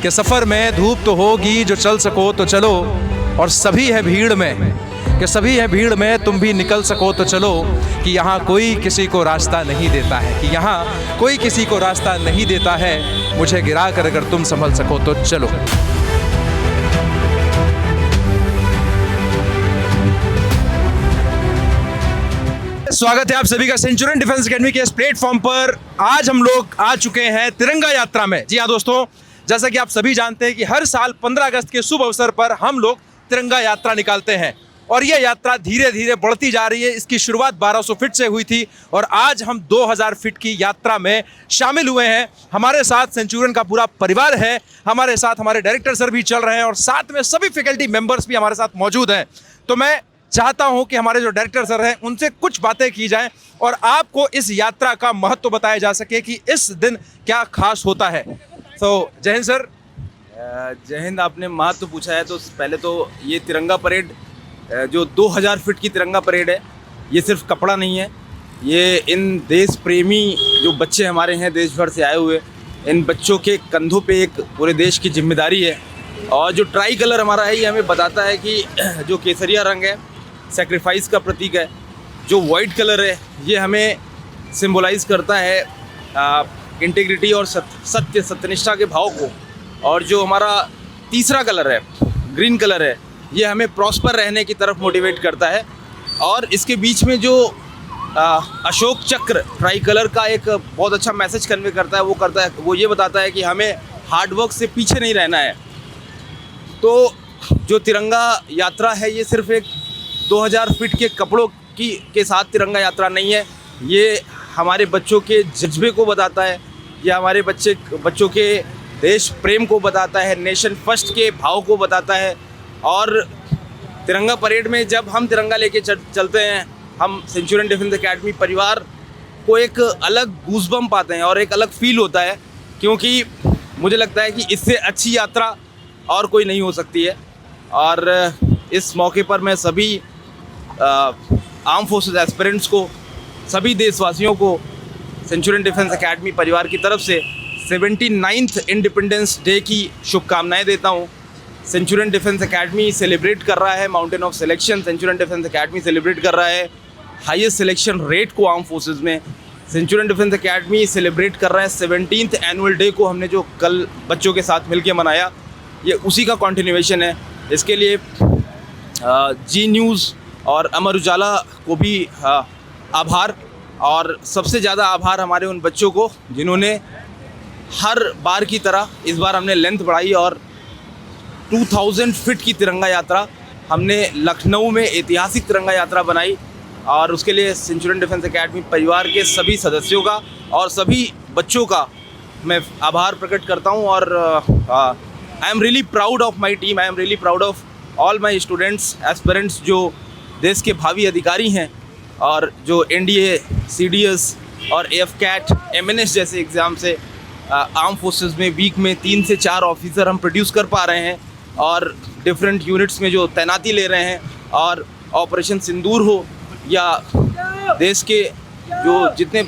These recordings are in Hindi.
कि सफ़र में धूप तो होगी, जो चल सको तो चलो, और सभी है भीड़ में, कि सभी है भीड़ में, तुम भी निकल सको तो चलो, कि यहाँ कोई किसी को रास्ता नहीं देता है, कि यहाँ कोई किसी को रास्ता नहीं देता है, मुझे गिरा कर अगर तुम संभल सको तो चलो। स्वागत है आप सभी का सेंचुरियन डिफेंस एकेडमी के इस प्लेटफॉर्म पर। आज हम लोग आ चुके हैं तिरंगा यात्रा में। जी हाँ दोस्तों, जैसा कि आप सभी जानते हैं कि हर साल 15 अगस्त के शुभ अवसर पर हम लोग तिरंगा यात्रा निकालते हैं और ये यात्रा धीरे धीरे बढ़ती जा रही है। इसकी शुरुआत 1200 फीट से हुई थी और आज हम 2000 फीट की यात्रा में शामिल हुए हैं। हमारे साथ सेंचुरियन का पूरा परिवार है, हमारे साथ हमारे डायरेक्टर सर भी चल रहे हैं और साथ में सभी फैकल्टी मेंबर्स भी हमारे साथ मौजूद हैं। तो मैं चाहता हूं कि हमारे जो डायरेक्टर सर हैं उनसे कुछ बातें की जाएं और आपको इस यात्रा का महत्व बताया जा सके कि इस दिन क्या खास होता है। तो जय हिंद सर। जय हिंद। आपने महत्व पूछा है तो पहले तो ये तिरंगा परेड जो 2000 फीट की तिरंगा परेड है, ये सिर्फ कपड़ा नहीं है, ये इन देश प्रेमी जो बच्चे हमारे हैं देश भर से आए हुए, इन बच्चों के कंधों पे एक पूरे देश की जिम्मेदारी है। और जो ट्राई कलर हमारा है ये हमें बताता है कि जो केसरिया रंग है सेक्रीफाइस का प्रतीक है, जो वाइट कलर है ये हमें सिंबलाइज करता है इंटीग्रिटी और सत्यनिष्ठा के भाव को, और जो हमारा तीसरा कलर है ग्रीन कलर है ये हमें प्रॉस्पर रहने की तरफ मोटिवेट करता है। और इसके बीच में जो अशोक चक्र ट्राई कलर का एक बहुत अच्छा मैसेज कन्वे करता है, वो ये बताता है कि हमें हार्डवर्क से पीछे नहीं रहना है। तो जो तिरंगा यात्रा है ये सिर्फ एक 2000 फीट के कपड़ों के साथ तिरंगा यात्रा नहीं है, ये हमारे बच्चों के जज्बे को बताता है, ये हमारे बच्चों के देश प्रेम को बताता है, नेशन फर्स्ट के भाव को बताता है। और तिरंगा परेड में जब हम तिरंगा लेके चलते हैं, हम सेंचुरियन डिफेंस एकेडमी परिवार को एक अलग गूज़बम्प पाते हैं और एक अलग फील होता है, क्योंकि मुझे लगता है कि इससे अच्छी यात्रा और कोई नहीं हो सकती है। और इस मौके पर मैं सभी आर्म फोर्सेस एस्पिरेंट्स को, सभी देशवासियों को सेंचुरियन डिफेंस एकेडमी परिवार की तरफ से 79th इंडिपेंडेंस डे की शुभकामनाएं देता हूं। सेंचुरियन डिफेंस एकेडमी सेलिब्रेट कर रहा है mountain of selection, Centurion defence academy celebrate कर रहा है हाईएस्ट सिलेक्शन रेट को आर्म फोर्सेस में, सेंचुरियन डिफेंस एकेडमी सेलिब्रेट कर रहा है 17th एनुअल डे को हमने जो कल बच्चों के साथ मिलकर मनाया, ये उसी का कंटिन्यूएशन है। इसके लिए जी न्यूज़ और अमर उजाला को भी आभार, और सबसे ज़्यादा आभार हमारे उन बच्चों को जिन्होंने हर बार की तरह इस बार हमने लेंथ बढ़ाई और 2000 फीट की तिरंगा यात्रा हमने लखनऊ में ऐतिहासिक तिरंगा यात्रा बनाई। और उसके लिए सेंचुरियन डिफेंस एकेडमी परिवार के सभी सदस्यों का और सभी बच्चों का मैं आभार प्रकट करता हूँ। और I am really proud of my team, I am really proud of all my students aspirants जो देश के भावी अधिकारी हैं और जो एनडीए, सीडीएस और एफकैट, एमएनएस जैसे एग्ज़ाम से आर्म फोर्सेस में वीक में 3 से 4 ऑफिसर हम प्रोड्यूस कर पा रहे हैं और डिफरेंट यूनिट्स में जो तैनाती ले रहे हैं, और ऑपरेशन सिंदूर हो या देश के जो जितने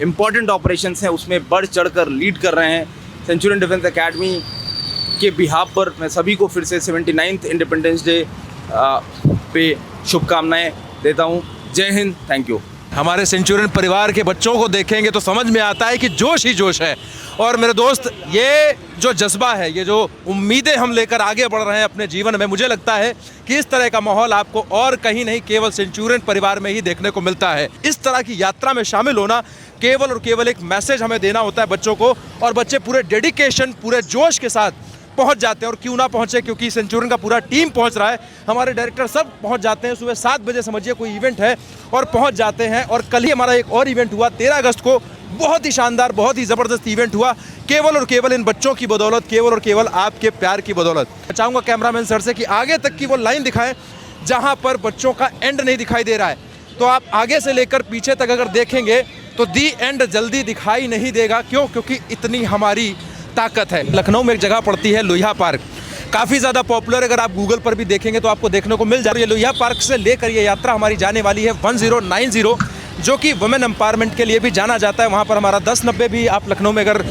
इम्पॉर्टेंट ऑपरेशंस हैं उसमें बढ़ चढ़ कर लीड कर रहे हैं। सेंचुरियन डिफेंस एकेडमी के बिहाफ पर मैं सभी को फिर से 79th इंडिपेंडेंस डे पे शुभकामनाएं देता हूं। जय हिंद, थैंक यू। हमारे सेंचुरियन परिवार के बच्चों को देखेंगे तो समझ में आता है कि जोश ही जोश है। और मेरे दोस्त, ये जो जज्बा है, ये जो उम्मीदें हम लेकर आगे बढ़ रहे हैं अपने जीवन में, मुझे लगता है कि इस तरह का माहौल आपको और कहीं नहीं, केवल सेंचुरियन परिवार में ही देखने को मिलता है। इस तरह की यात्रा में शामिल होना केवल और केवल एक मैसेज हमें देना होता है बच्चों को, और बच्चे पूरे डेडिकेशन, पूरे जोश के साथ पहुंच जाते हैं। और क्यों ना पहुंचे, क्योंकि सेंचुरियन का पूरा टीम पहुंच रहा है, हमारे डायरेक्टर सब पहुंच जाते हैं। सुबह 7 बजे समझिए कोई इवेंट है और पहुंच जाते हैं। और कल ही हमारा एक और इवेंट हुआ 13 अगस्त को, बहुत ही शानदार, बहुत ही ज़बरदस्त इवेंट हुआ, केवल और केवल इन बच्चों की बदौलत, केवल और केवल आपके प्यार की बदौलत। मैं चाहूँगा कैमरामैन सर से कि आगे तक की वो लाइन दिखाएं जहाँ पर बच्चों का एंड नहीं दिखाई दे रहा है। तो आप आगे से लेकर पीछे तक अगर देखेंगे तो दी एंड जल्दी दिखाई नहीं देगा। क्यों? क्योंकि इतनी हमारी ताकत है। लखनऊ में एक जगह पड़ती है लोहिया पार्क, काफ़ी ज़्यादा पॉपुलर, अगर आप गूगल पर भी देखेंगे तो आपको देखने को मिल जाए। ये लोहिया पार्क से लेकर ये यात्रा हमारी जाने वाली है 1090, जो कि वुमेन एम्पावरमेंट के लिए भी जाना जाता है। वहाँ पर हमारा 1090 भी, आप लखनऊ में अगर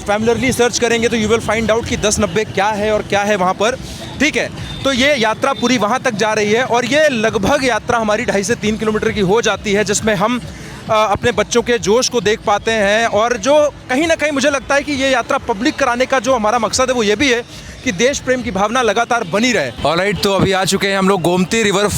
फैमिलियरली सर्च करेंगे तो यू विल फाइंड आउट कि 1090 क्या है और क्या है वहाँ पर, ठीक है। तो ये यात्रा पूरी वहाँ तक जा रही है और ये लगभग यात्रा हमारी 2.5 से 3 किलोमीटर की हो जाती है, जिसमें हम अपने बच्चों के जोश को देख पाते हैं। और जो कहीं ना कहीं मुझे लगता है कि ये यात्रा पब्लिक कराने का जो हमारा मकसद है वो ये भी है कि देश प्रेम की भावना लगातार बनी रहे। ऑलराइट, तो अभी आ चुके हैं हम लोग गोमती रिवर